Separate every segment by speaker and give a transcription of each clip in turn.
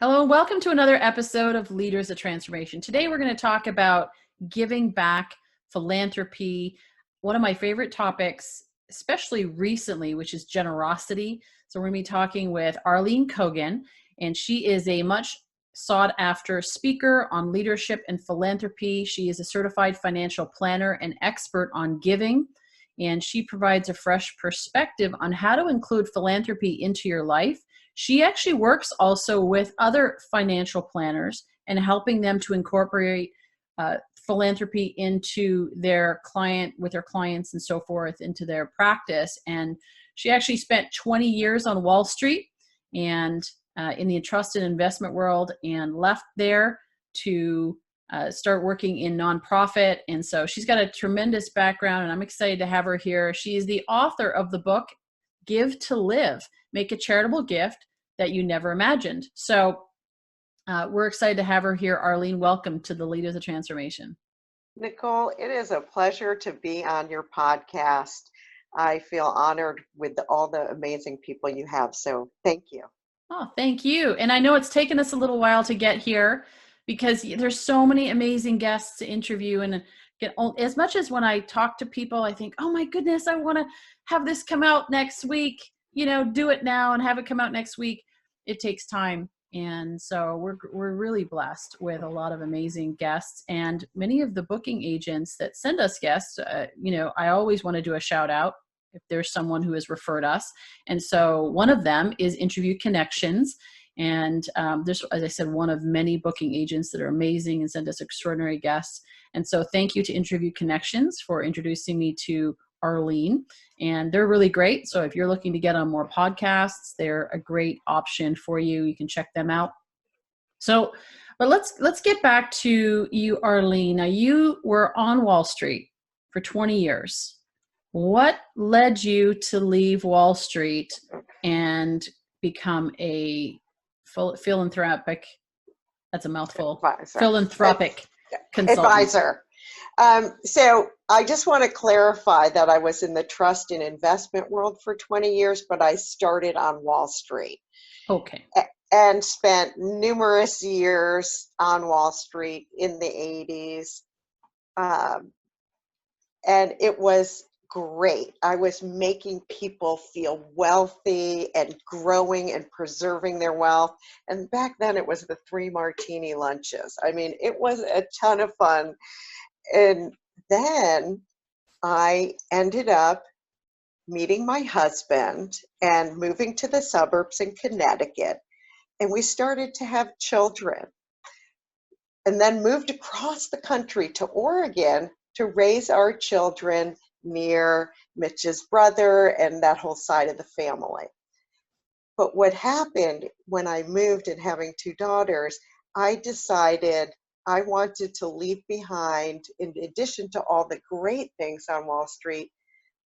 Speaker 1: Hello, and welcome to another episode of Leaders of Transformation. Today we're going to talk about giving back, philanthropy, one of my favorite topics, especially recently, which is generosity. So we're going to be talking with Arlene Cogen, and she is a much sought after speaker on leadership and philanthropy. She is a certified financial planner and expert on giving, and she provides a fresh perspective on how to include philanthropy into your life. She actually works also with other financial planners and helping them to incorporate philanthropy into their clients and so forth, into their practice. And she actually spent 20 years on Wall Street and in the trust and investment world, and left there to start working in nonprofit. And so she's got a tremendous background, and I'm excited to have her here. She is the author of the book, Give to Live, Make a Charitable Gift That You Never Imagined. So we're excited to have her here. Arlene, welcome to the Leaders of Transformation.
Speaker 2: Nicole, it is a pleasure to be on your podcast. I feel honored with all the amazing people you have. So thank you.
Speaker 1: Oh, thank you. And I know it's taken us a little while to get here because there's so many amazing guests to interview. And get, as much as when I talk to people, I think, oh my goodness, I want to have this come out next week, do it now and have it come out next week. It takes time. And so we're really blessed with a lot of amazing guests, and many of the booking agents that send us guests, I always want to do a shout out if there's someone who has referred us. And so one of them is Interview Connections. And there's, as I said, one of many booking agents that are amazing and send us extraordinary guests. And so thank you to Interview Connections for introducing me to Arlene. And they're really great. So if you're looking to get on more podcasts, they're a great option for you. You can check them out. So, but let's get back to you, Arlene. Now, you were on Wall Street for 20 years. What led you to leave Wall Street and become a philanthropic, that's a mouthful, philanthropic consultant?
Speaker 2: Advisor. So I just want to clarify that I was in the trust and investment world for 20 years, but I started on Wall Street.
Speaker 1: Okay.
Speaker 2: And spent numerous years on Wall Street in the 80s. And it was great. I was making people feel wealthy and growing and preserving their wealth. And back then it was the 3 martini lunches. I mean, it was a ton of fun. And then I ended up meeting my husband and moving to the suburbs in Connecticut. And we started to have children. And then moved across the country to Oregon to raise our children near Mitch's brother and that whole side of the family. But what happened when I moved and having 2 daughters, I decided I wanted to leave behind, in addition to all the great things on Wall Street,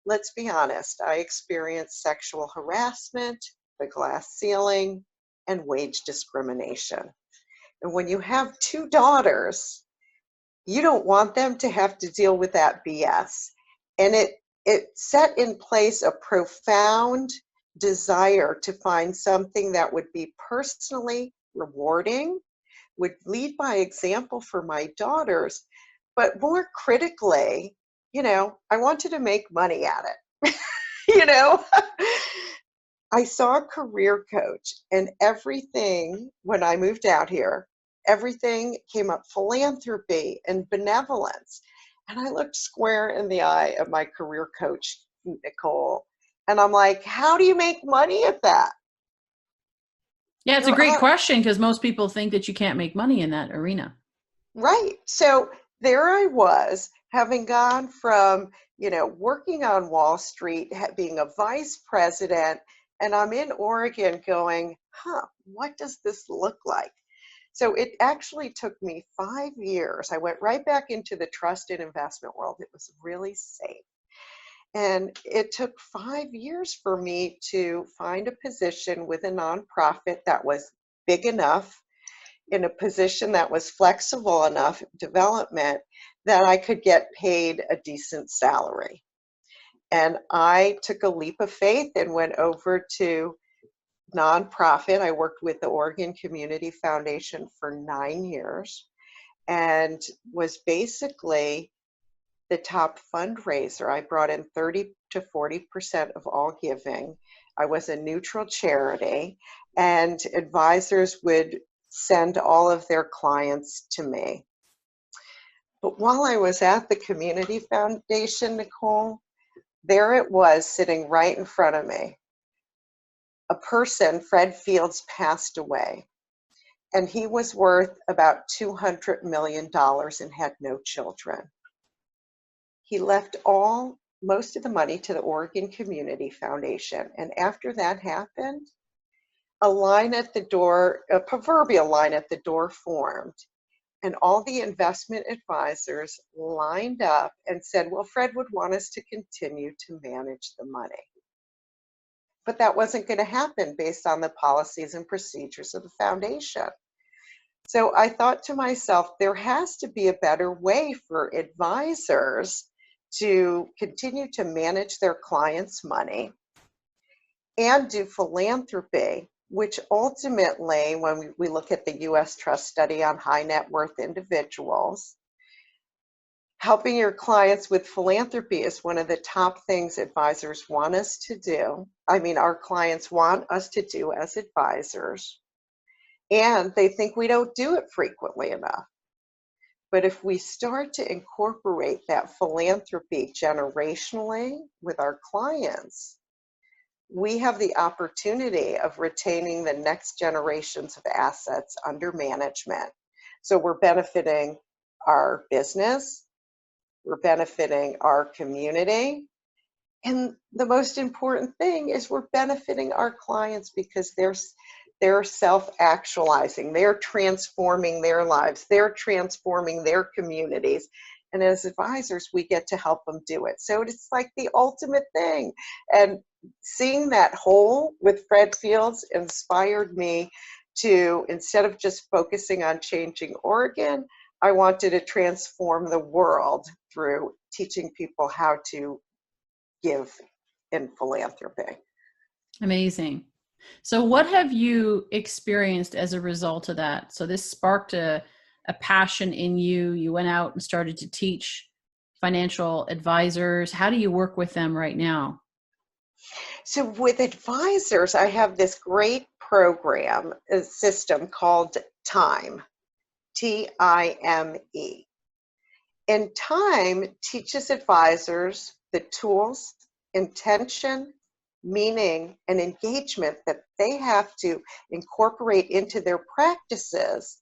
Speaker 2: let's be honest, I experienced sexual harassment, the glass ceiling, and wage discrimination. And when you have 2 daughters, you don't want them to have to deal with that BS. And it set in place a profound desire to find something that would be personally rewarding, would lead by example for my daughters, but more critically, I wanted to make money at it. I saw a career coach, and everything, when I moved out here, everything came up philanthropy and benevolence. And I looked square in the eye of my career coach, Nicole, and I'm like, how do you make money at that?
Speaker 1: Yeah, it's a great question, because most people think that you can't make money in that arena.
Speaker 2: Right. So there I was, having gone from, working on Wall Street, being a vice president, and I'm in Oregon going, what does this look like? So it actually took me 5 years. I went right back into the trust and investment world. It was really safe. And it took 5 years for me to find a position with a nonprofit that was big enough, in a position that was flexible enough, development, that I could get paid a decent salary. And I took a leap of faith and went over to nonprofit. I worked with the Oregon Community Foundation for 9 years and was basically the top fundraiser. I brought in 30 to 40% of all giving. I was a neutral charity, and advisors would send all of their clients to me. But while I was at the Community Foundation, Nicole, there it was sitting right in front of me. A person, Fred Fields, passed away, and he was worth about $200 million and had no children. He left most of the money to the Oregon Community Foundation. And after that happened, a line at the door, a proverbial line at the door formed. And all the investment advisors lined up and said, well, Fred would want us to continue to manage the money. But that wasn't going to happen based on the policies and procedures of the foundation. So I thought to myself, there has to be a better way for advisors to continue to manage their clients' money and do philanthropy, which ultimately, when we look at the U.S. Trust study on high net worth individuals, helping your clients with philanthropy is one of the top things advisors want us to do. I mean, our clients want us to do as advisors, and they think we don't do it frequently enough. But if we start to incorporate that philanthropy generationally with our clients, we have the opportunity of retaining the next generations of assets under management. So we're benefiting our business, we're benefiting our community, and the most important thing is we're benefiting our clients because they're self-actualizing, they're transforming their lives, they're transforming their communities. And as advisors, we get to help them do it. So it's like the ultimate thing. And seeing that whole with Fred Fields inspired me to, instead of just focusing on changing Oregon, I wanted to transform the world through teaching people how to give in philanthropy.
Speaker 1: Amazing. So what have you experienced as a result of that? So this sparked a passion in you. You went out and started to teach financial advisors. How do you work with them right now?
Speaker 2: So with advisors, I have this great program, a system called Time, Time. And Time teaches advisors the tools, intention, meaning, and engagement that they have to incorporate into their practices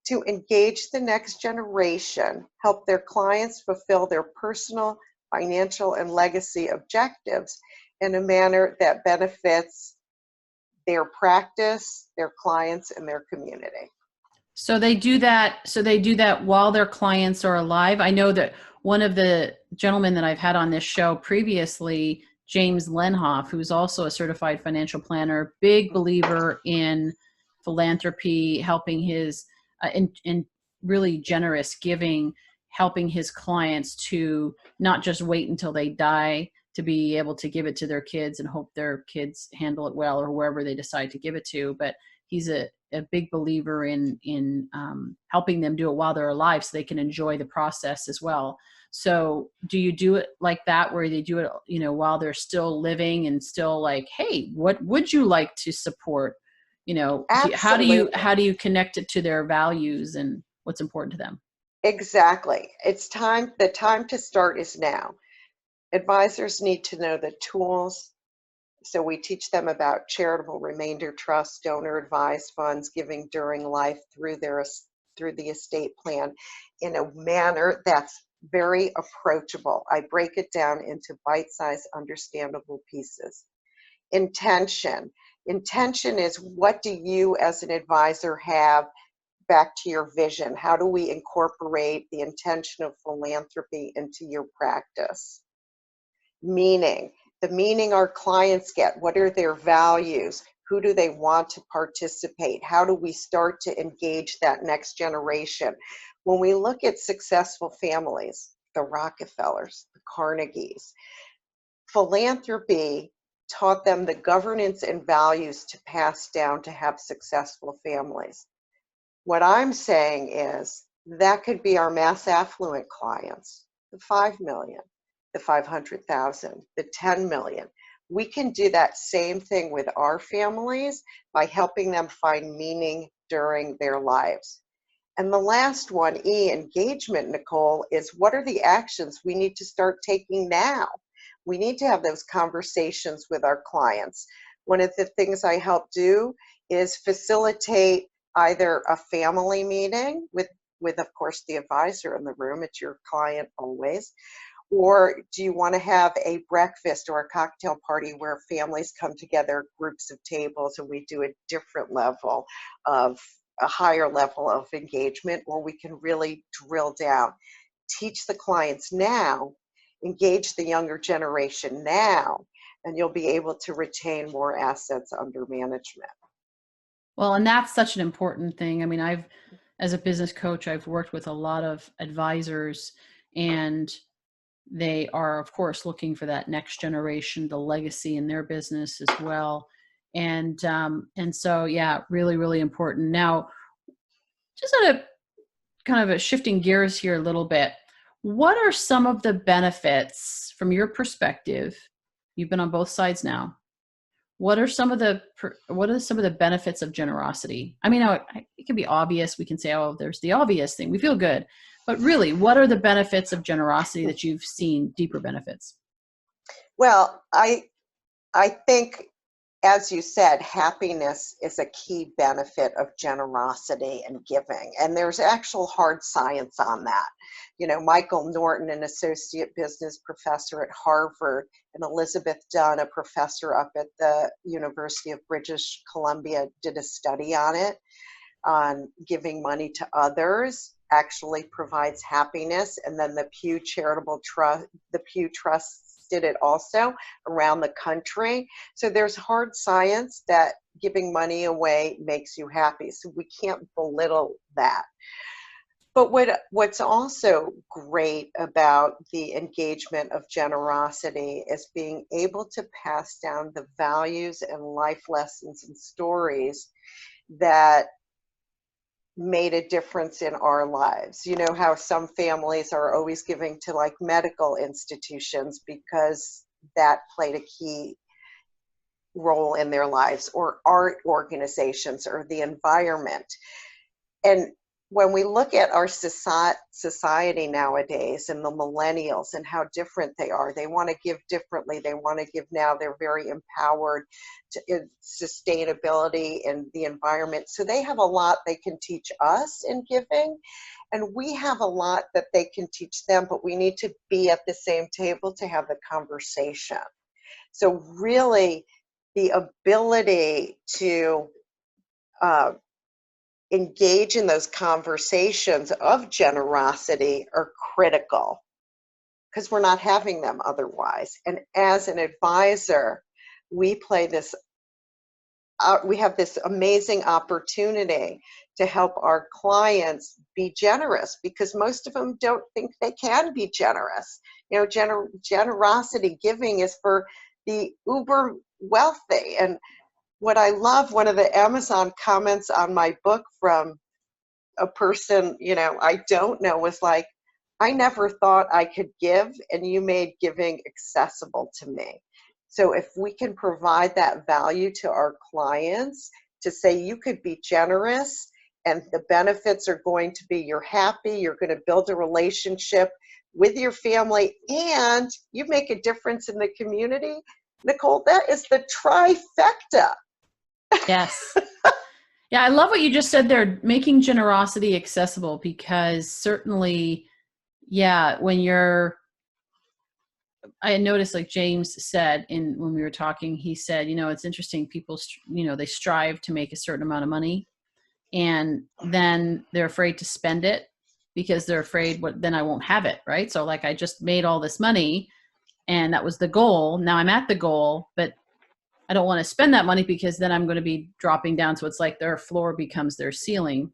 Speaker 2: to engage the next generation, help their clients fulfill their personal, financial, and legacy objectives in a manner that benefits their practice, their clients, and their community.
Speaker 1: So they do that. So they do that while their clients are alive. I know that one of the gentlemen that I've had on this show previously, James Lenhoff, who's also a certified financial planner, big believer in philanthropy, helping his in really generous giving, helping his clients to not just wait until they die to be able to give it to their kids and hope their kids handle it well or wherever they decide to give it to. But he's a big believer in helping them do it while they're alive so they can enjoy the process as well. So do you do it like that where they do it, while they're still living and still like, hey, what would you like to support? How do you connect it to their values and what's important to them?
Speaker 2: Exactly. It's time. The time to start is now. Advisors need to know the tools. So we teach them about charitable remainder trusts, donor advised funds, giving during life through the estate plan in a manner that's very approachable. I break it down into bite-sized, understandable pieces. Intention. Intention is, what do you as an advisor have back to your vision? How do we incorporate the intention of philanthropy into your practice? Meaning, the meaning our clients get. What are their values? Who do they want to participate? How do we start to engage that next generation? When we look at successful families, the Rockefellers, the Carnegies, philanthropy taught them the governance and values to pass down to have successful families. What I'm saying is that could be our mass affluent clients, the 5 million, the 500,000, the 10 million. We can do that same thing with our families by helping them find meaning during their lives. And the last one, E, engagement, Nicole, is what are the actions we need to start taking now? We need to have those conversations with our clients. One of the things I help do is facilitate either a family meeting with of course, the advisor in the room. It's your client always. Or do you want to have a breakfast or a cocktail party where families come together, groups of tables, and we do a different level of a higher level of engagement, or we can really drill down, teach the clients now, engage the younger generation now, and you'll be able to retain more assets under management.
Speaker 1: Well, and that's such an important thing. I mean, as a business coach, I've worked with a lot of advisors, and they are, of course, looking for that next generation, the legacy in their business as well. And so, yeah, really, really important. Now, just at a kind of a shifting gears here a little bit, what are some of the benefits from your perspective? You've been on both sides now. What are some of the benefits of generosity? I mean, it can be obvious. We can say, oh, there's the obvious thing. We feel good. But really, what are the benefits of generosity that you've seen, deeper benefits?
Speaker 2: Well, I think, as you said, happiness is a key benefit of generosity and giving. And there's actual hard science on that. You know, Michael Norton, an associate business professor at Harvard, and Elizabeth Dunn, a professor up at the University of British Columbia, did a study on it, on giving money to others actually provides happiness. And then the Pew Trusts did it also around the country. So there's hard science that giving money away makes you happy. So we can't belittle that. But what's also great about the engagement of generosity is being able to pass down the values and life lessons and stories that made a difference in our lives. You know how some families are always giving to like medical institutions because that played a key role in their lives, or art organizations, or the environment. And when we look at our society nowadays and the millennials and how different they are, they want to give differently. They want to give now. They're very empowered in sustainability and the environment. So they have a lot they can teach us in giving. And we have a lot that they can teach them, but we need to be at the same table to have the conversation. So really, the ability to engage in those conversations of generosity are critical, because we're not having them otherwise. And as an advisor, we have this amazing opportunity to help our clients be generous, because most of them don't think they can be generous. You know, generosity, giving is for the uber wealthy. And what I love, one of the Amazon comments on my book from a person, you know, I don't know, was like, I never thought I could give, and you made giving accessible to me. So if we can provide that value to our clients to say you could be generous, and the benefits are going to be you're happy, you're going to build a relationship with your family, and you make a difference in the community, Nicole, that is the trifecta.
Speaker 1: Yes. Yeah, I love what you just said there, making generosity accessible, because certainly, yeah, I noticed, like James said when we were talking, he said, you know, it's interesting, people, you know, they strive to make a certain amount of money, and then they're afraid to spend it because they're afraid then I won't have it, right? So like, I just made all this money and that was the goal. Now I'm at the goal, but I don't want to spend that money because then I'm going to be dropping down. So it's like their floor becomes their ceiling,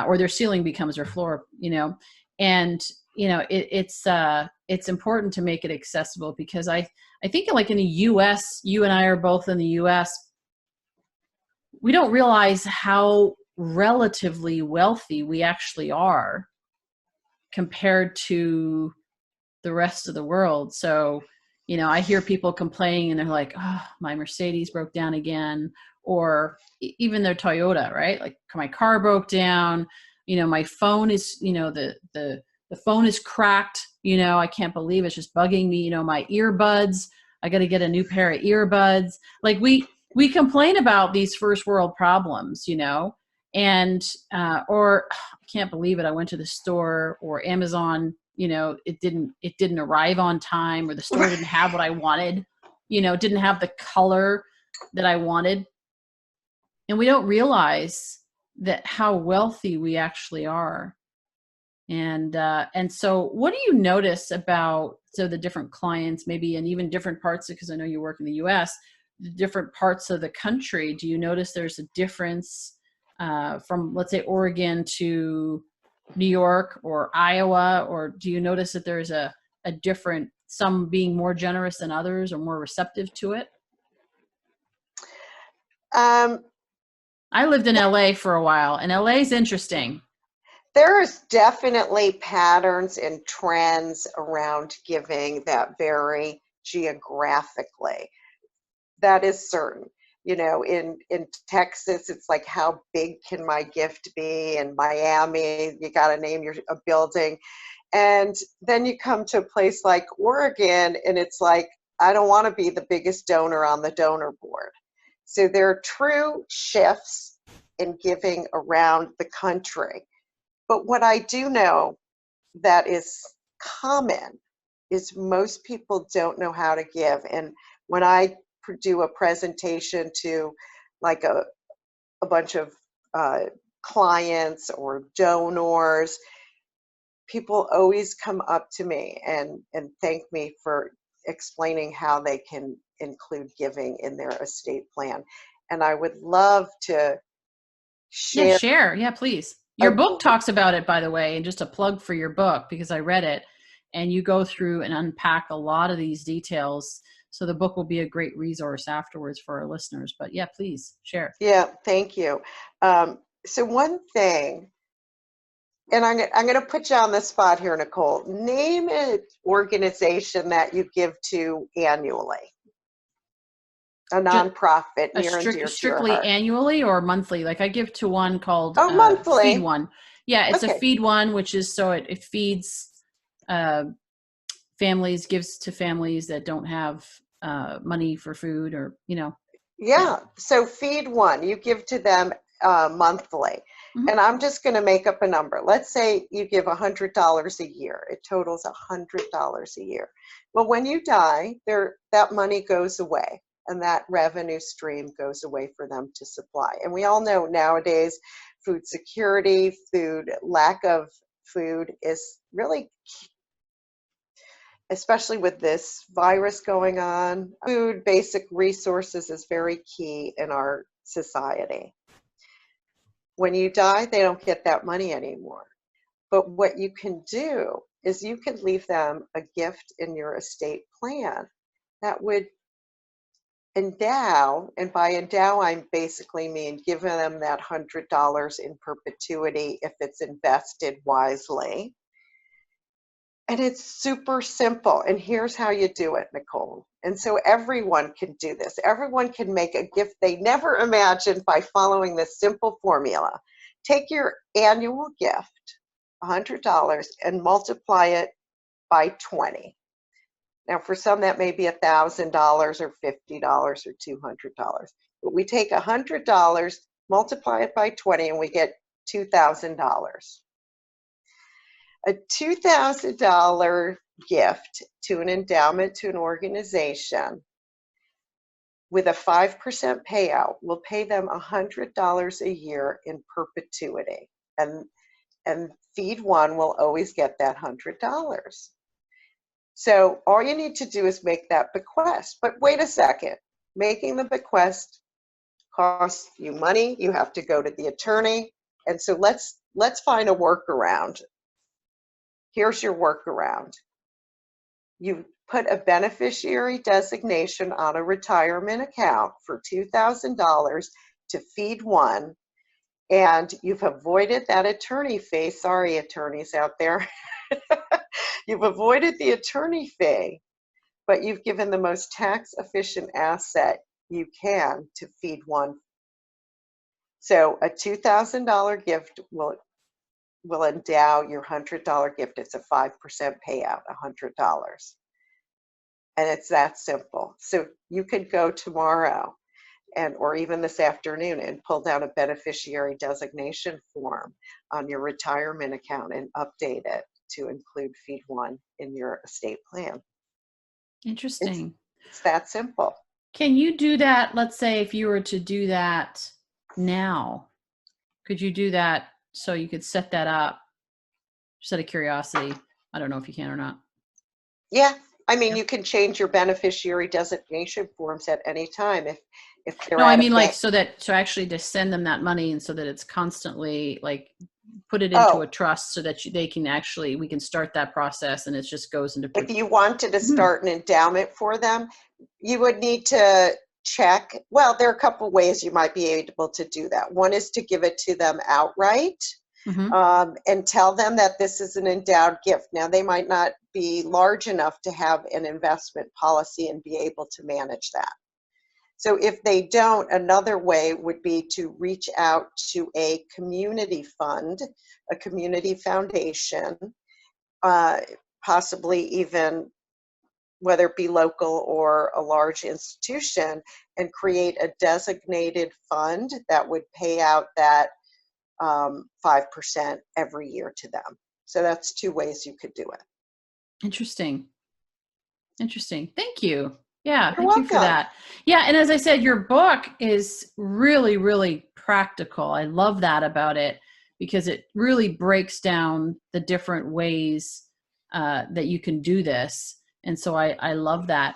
Speaker 1: or their ceiling becomes their floor, you know? And it's important to make it accessible, because I think like in the US, you and I are both in the US, we don't realize how relatively wealthy we actually are compared to the rest of the world. So, I hear people complaining and they're like, oh, my Mercedes broke down again, or even their Toyota, right? Like my car broke down, my phone is, the phone is cracked, I can't believe it's just bugging me, my earbuds, I got to get a new pair of earbuds. Like we complain about these first world problems, and, or I can't believe it, I went to the store, or Amazon, it didn't arrive on time, or the store didn't have what I wanted, didn't have the color that I wanted. And we don't realize that how wealthy we actually are. And so what do you notice about, so the different clients, maybe, and even different parts, because I know you work in the US, the different parts of the country, do you notice there's a difference from, let's say, Oregon to New York or Iowa, or do you notice that there's a different, some being more generous than others or more receptive to it?
Speaker 2: Um,
Speaker 1: I lived in LA for a while, and LA is interesting.
Speaker 2: There's definitely patterns and trends around giving that vary geographically. That is certain. In Texas, it's like, how big can my gift be? In Miami, you got to name a building. And then you come to a place like Oregon, and it's like, I don't want to be the biggest donor on the donor board. So there are true shifts in giving around the country. But what I do know that is common is most people don't know how to give. And when I do a presentation to like a bunch of clients or donors, people always come up to me and thank me for explaining how they can include giving in their estate plan. And I would love to
Speaker 1: Yeah,
Speaker 2: share.
Speaker 1: share. Yeah, please. Your book talks about it, by the way, and just a plug for your book, because I read it, and you go through and unpack a lot of these details. So the book will be a great resource afterwards for our listeners. But yeah, please share.
Speaker 2: Yeah, thank you. So one thing, and I'm going to put you on the spot here, Nicole. Name an organization that you give to annually, a nonprofit near and dear to your
Speaker 1: Strictly
Speaker 2: heart.
Speaker 1: annually or monthly? Like I give to one called
Speaker 2: Oh, monthly.
Speaker 1: Feed One. Yeah, it's
Speaker 2: Okay.
Speaker 1: a Feed One, which is so it feeds families, gives to families that don't have money for food, or
Speaker 2: Yeah. So Feed One, you give to them monthly.
Speaker 1: Mm-hmm.
Speaker 2: And I'm just going to make up a number. Let's say you give $100 a year. It totals $100 a year. Well, when you die, that money goes away, and that revenue stream goes away for them to supply. And we all know nowadays, food security, lack of food is really, especially with this virus going on, food, basic resources is very key in our society. When you die, they don't get that money anymore. But what you can do is you can leave them a gift in your estate plan that would endow, and by endow, I basically mean giving them that $100 in perpetuity if it's invested wisely. And it's super simple. And here's how you do it, Nicole. And so everyone can do this. Everyone can make a gift they never imagined by following this simple formula. Take your annual gift, $100, and multiply it by 20. Now, for some, that may be $1,000 or $50 or $200. But we take $100, multiply it by 20, and we get $2,000. A $2,000 gift to an endowment, to an organization, with a 5% payout will pay them $100 a year in perpetuity. And Feed One will always get that $100. So all you need to do is make that bequest. But wait a second, making the bequest costs you money. You have to go to the attorney. And so let's find a workaround. Here's your workaround. You put a beneficiary designation on a retirement account for $2,000 to feed one, and you've avoided that attorney fee. Sorry, attorneys out there. You've avoided the attorney fee, but you've given the most tax efficient asset you can to feed one. So a $2,000 gift will endow your $100 gift. It's a 5% payout, $100. And it's that simple. So you could go tomorrow or even this afternoon and pull down a beneficiary designation form on your retirement account and update it to include Feed One in your estate plan. It's,
Speaker 1: Interesting.
Speaker 2: it's that simple.
Speaker 1: Can you do that? Let's say if you were to do that now, could you do that so you could set that up? Just out of curiosity. I don't know if you can or not.
Speaker 2: Yeah. I mean, you can change your beneficiary designation forms at any time if they're
Speaker 1: No, I
Speaker 2: at a
Speaker 1: mean like
Speaker 2: bank.
Speaker 1: so actually to send them that money and so that it's constantly like put it into a trust so that they can actually, we can start that process and it just goes into.
Speaker 2: If you wanted to start an endowment for them, you would need to check. Well, there are a couple ways you might be able to do that. One is to give it to them outright. And tell them that this is an endowed gift. Now, they might not be large enough to have an investment policy and be able to manage that. So if they don't, another way would be to reach out to a community fund, a community foundation, possibly even whether it be local or a large institution, and create a designated fund that would pay out that 5% every year to them. So that's two ways you could do it.
Speaker 1: Interesting. Thank you. Yeah,
Speaker 2: You're
Speaker 1: thank you for
Speaker 2: welcome.
Speaker 1: that. Yeah, and as I said, your book is really, really practical. I love that about it because it really breaks down the different ways that you can do this. And so I love that.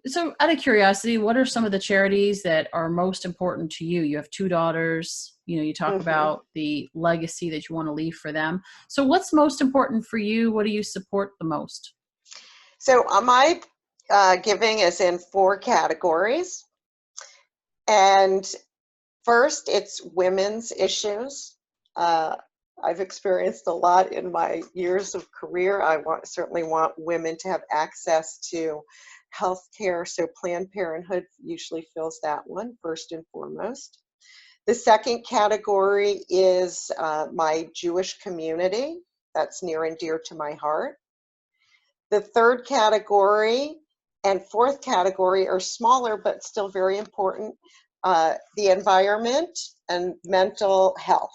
Speaker 1: So out of curiosity, what are some of the charities that are most important to you? You have two daughters, you talk about the legacy that you want to leave for them. So what's most important for you? What do you support the most?
Speaker 2: So my giving is in 4 categories. And first, it's women's issues. I've experienced a lot in my years of career. Certainly want women to have access to health care. So Planned Parenthood usually fills that one first and foremost. The second category is my Jewish community. That's near and dear to my heart. The third category and fourth category are smaller, but still very important. The environment and mental health.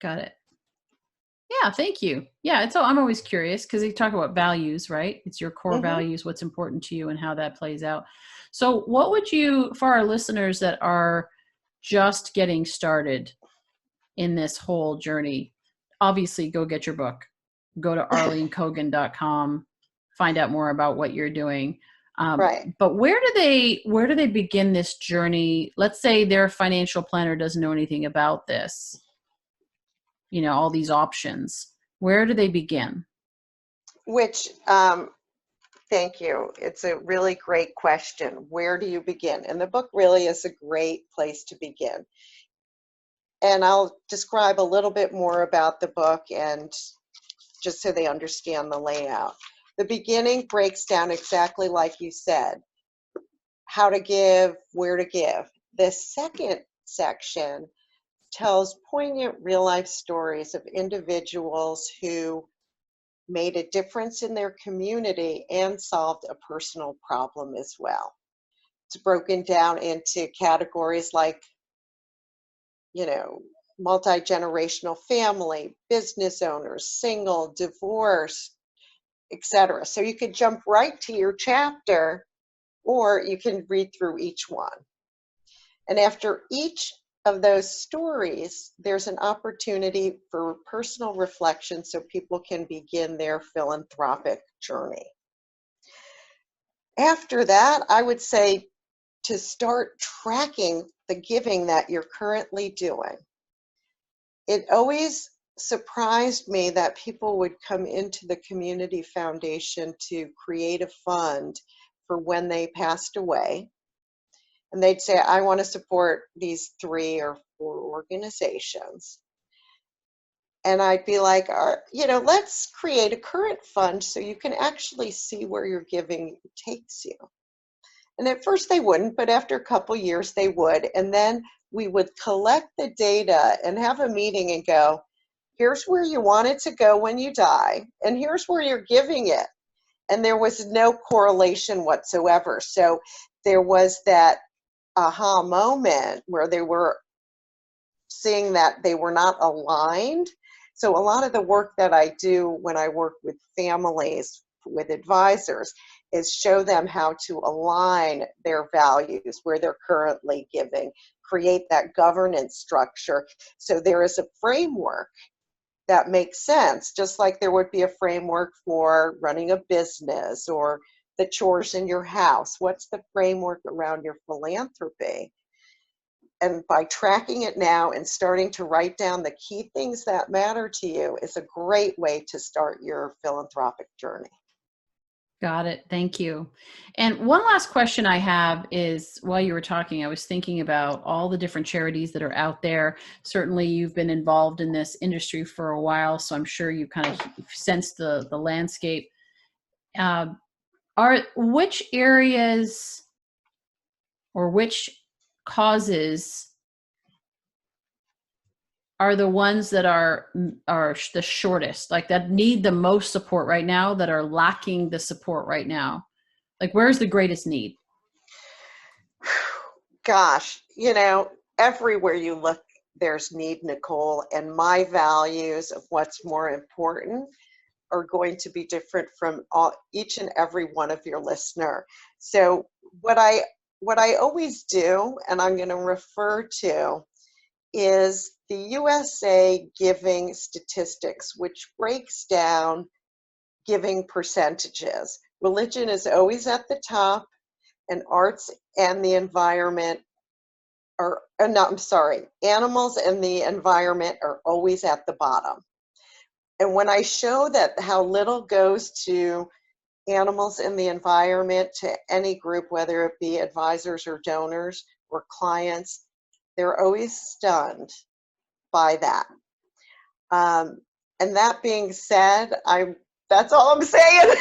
Speaker 1: Got it. Yeah, thank you. Yeah, I'm always curious because you talk about values, right? It's your core values, what's important to you and how that plays out. So what would you, for our listeners that are just getting started in this whole journey, obviously go get your book, go to arlenecogen.com, find out more about what you're doing.
Speaker 2: Right.
Speaker 1: But where do they begin this journey? Let's say their financial planner doesn't know anything about this, all these options. Where do they begin?
Speaker 2: Thank you. It's a really great question. Where do you begin? And the book really is a great place to begin. And I'll describe a little bit more about the book and just so they understand the layout. The beginning breaks down exactly like you said, how to give, where to give. The second section tells poignant real life stories of individuals who made a difference in their community and solved a personal problem as well. It's broken down into categories like, multi-generational family, business owners, single, divorce, etc. So you could jump right to your chapter or you can read through each one. And after each of those stories, there's an opportunity for personal reflection so people can begin their philanthropic journey. After that, I would say to start tracking the giving that you're currently doing. It always surprised me that people would come into the community foundation to create a fund for when they passed away. And they'd say, I want to support these 3 or 4 organizations. And I'd be like, let's create a current fund so you can actually see where your giving takes you. And at first they wouldn't, but after a couple years they would. And then we would collect the data and have a meeting and go, here's where you want it to go when you die, and here's where you're giving it. And there was no correlation whatsoever. So there was that aha moment where they were seeing that they were not aligned. So a lot of the work that I do when I work with families, with advisors, is show them how to align their values, where they're currently giving, create that governance structure. So there is a framework that makes sense, just like there would be a framework for running a business or the chores in your house. What's the framework around your philanthropy? And by tracking it now and starting to write down the key things that matter to you is a great way to start your philanthropic journey.
Speaker 1: Got it. Thank you. And one last question I have is, while you were talking, I was thinking about all the different charities that are out there. Certainly you've been involved in this industry for a while, so I'm sure you kind of sense the landscape. Which areas or which causes are the ones that are the shortest, like that need the most support right now, that are lacking the support right now? Like, where's the greatest need?
Speaker 2: Gosh, everywhere you look, there's need, Nicole, and my values of what's more important are going to be different from each and every one of your listener. So what I always do, and I'm going to refer to, is the USA Giving Statistics, which breaks down giving percentages. Religion is always at the top, and arts and the environment are, no, I'm sorry, animals and the environment are always at the bottom. And when I show that how little goes to animals and the environment, to any group, whether it be advisors or donors or clients, they're always stunned by that. And that being said, that's all I'm saying.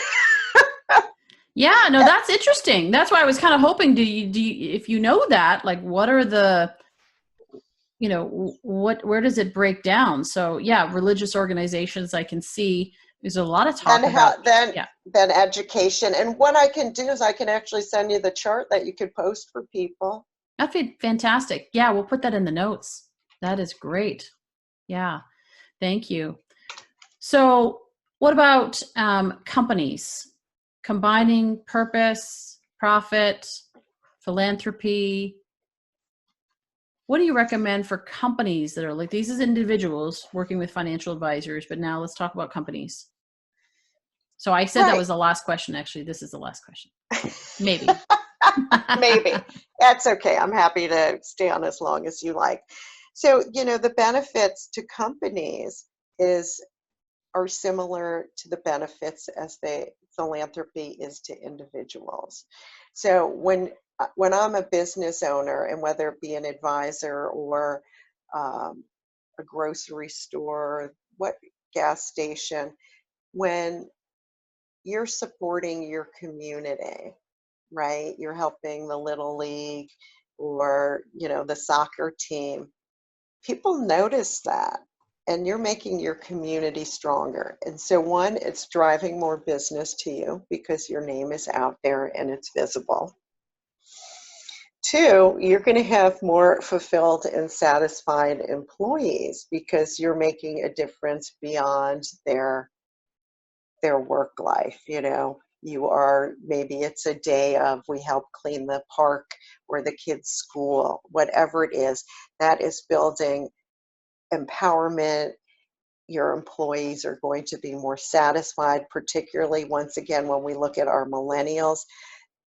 Speaker 1: Yeah, no, that's interesting. That's why I was kind of hoping, do you, if you know that, like, what are the, where does it break down? So yeah, religious organizations, I can see there's a lot of talk about.
Speaker 2: Then education. And what I can do is I can actually send you the chart that you could post for people.
Speaker 1: That'd be fantastic. Yeah, we'll put that in the notes. That is great. Yeah, thank you. So what about companies? Combining purpose, profit, philanthropy. What do you recommend for companies that are like, these as individuals working with financial advisors, but now let's talk about companies. So I said that was the last question. Actually, this is the last question. Maybe.
Speaker 2: Maybe. That's okay. I'm happy to stay on as long as you like. So, the benefits to companies are similar to the benefits as the philanthropy is to individuals. So when I'm a business owner, and whether it be an advisor or a grocery store, gas station, when you're supporting your community, right? You're helping the Little League or, the soccer team. People notice that, and you're making your community stronger. And so one, it's driving more business to you because your name is out there and it's visible. Two, you're going to have more fulfilled and satisfied employees because you're making a difference beyond their work life. You are, maybe it's a day of, we help clean the park or the kids' school, whatever it is, that is building empowerment. Your employees are going to be more satisfied, particularly, once again, when we look at our millennials,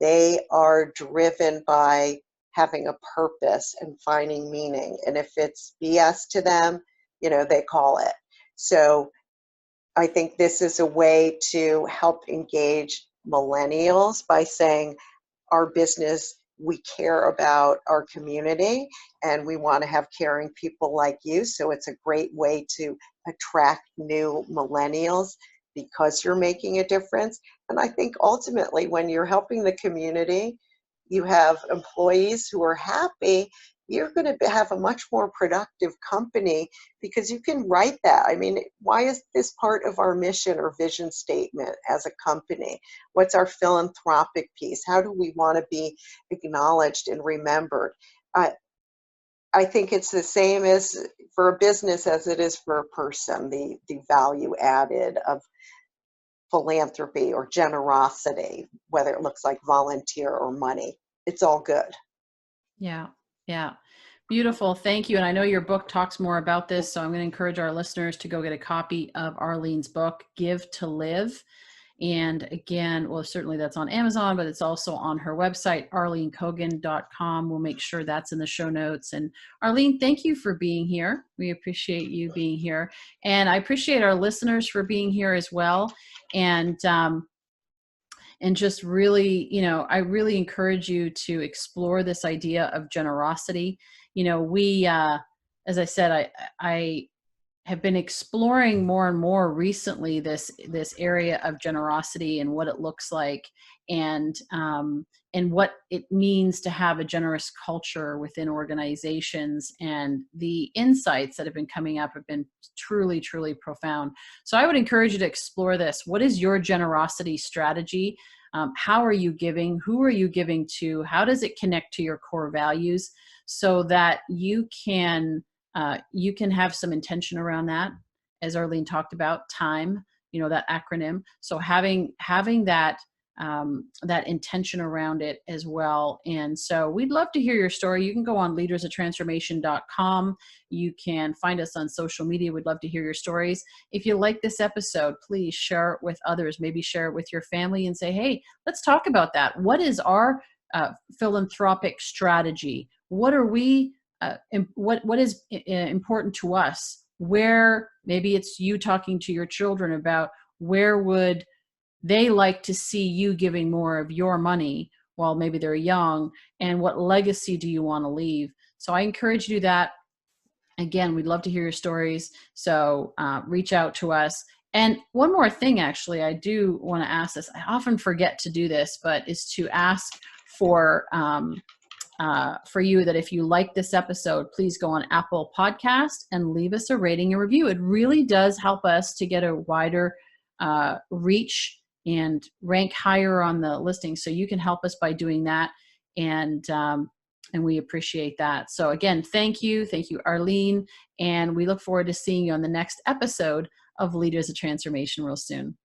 Speaker 2: they are driven by having a purpose and finding meaning. And if it's BS to them, they call it. So I think this is a way to help engage millennials by saying, our business, we care about our community and we want to have caring people like you. So it's a great way to attract new millennials because you're making a difference. And I think ultimately, when you're helping the community, you have employees who are happy, you're going to have a much more productive company because you can write that. I mean, why is this part of our mission or vision statement as a company? What's our philanthropic piece? How do we want to be acknowledged and remembered? I think it's the same as for a business as it is for a person, the value added of philanthropy or generosity, whether it looks like volunteer or money. It's all good.
Speaker 1: Yeah. Yeah. Beautiful. Thank you. And I know your book talks more about this, so I'm going to encourage our listeners to go get a copy of Arlene's book, Give to Live. And again, well, certainly that's on Amazon, but it's also on her website, arlenecogen.com. We'll make sure that's in the show notes. And Arlene, thank you for being here. We appreciate you being here. And I appreciate our listeners for being here as well. And just really, I really encourage you to explore this idea of generosity. We, as I said, I have been exploring more and more recently this area of generosity and what it looks like, and what it means to have a generous culture within organizations. And the insights that have been coming up have been truly, truly profound. So I would encourage you to explore this. What is your generosity strategy? How are you giving? Who are you giving to? How does it connect to your core values so that you can have some intention around that, as Arlene talked about, time, that acronym. So having that that intention around it as well. And so we'd love to hear your story. You can go on leadersoftransformation.com. You can find us on social media. We'd love to hear your stories. If you like this episode, please share it with others. Maybe share it with your family and say, hey, let's talk about that. What is our philanthropic strategy? What are we what is important to us? Where maybe it's you talking to your children about where would they like to see you giving more of your money while maybe they're young, and what legacy do you want to leave? So I encourage you to do that. Again, we'd love to hear your stories. So reach out to us. And one more thing, actually, I do want to ask this. I often forget to do this, but is to ask for you that if you like this episode, please go on Apple Podcast and leave us a rating and review. It really does help us to get a wider reach and rank higher on the listing. So you can help us by doing that. And we appreciate that. So again, thank you, Arlene. And we look forward to seeing you on the next episode of Leaders of Transformation real soon.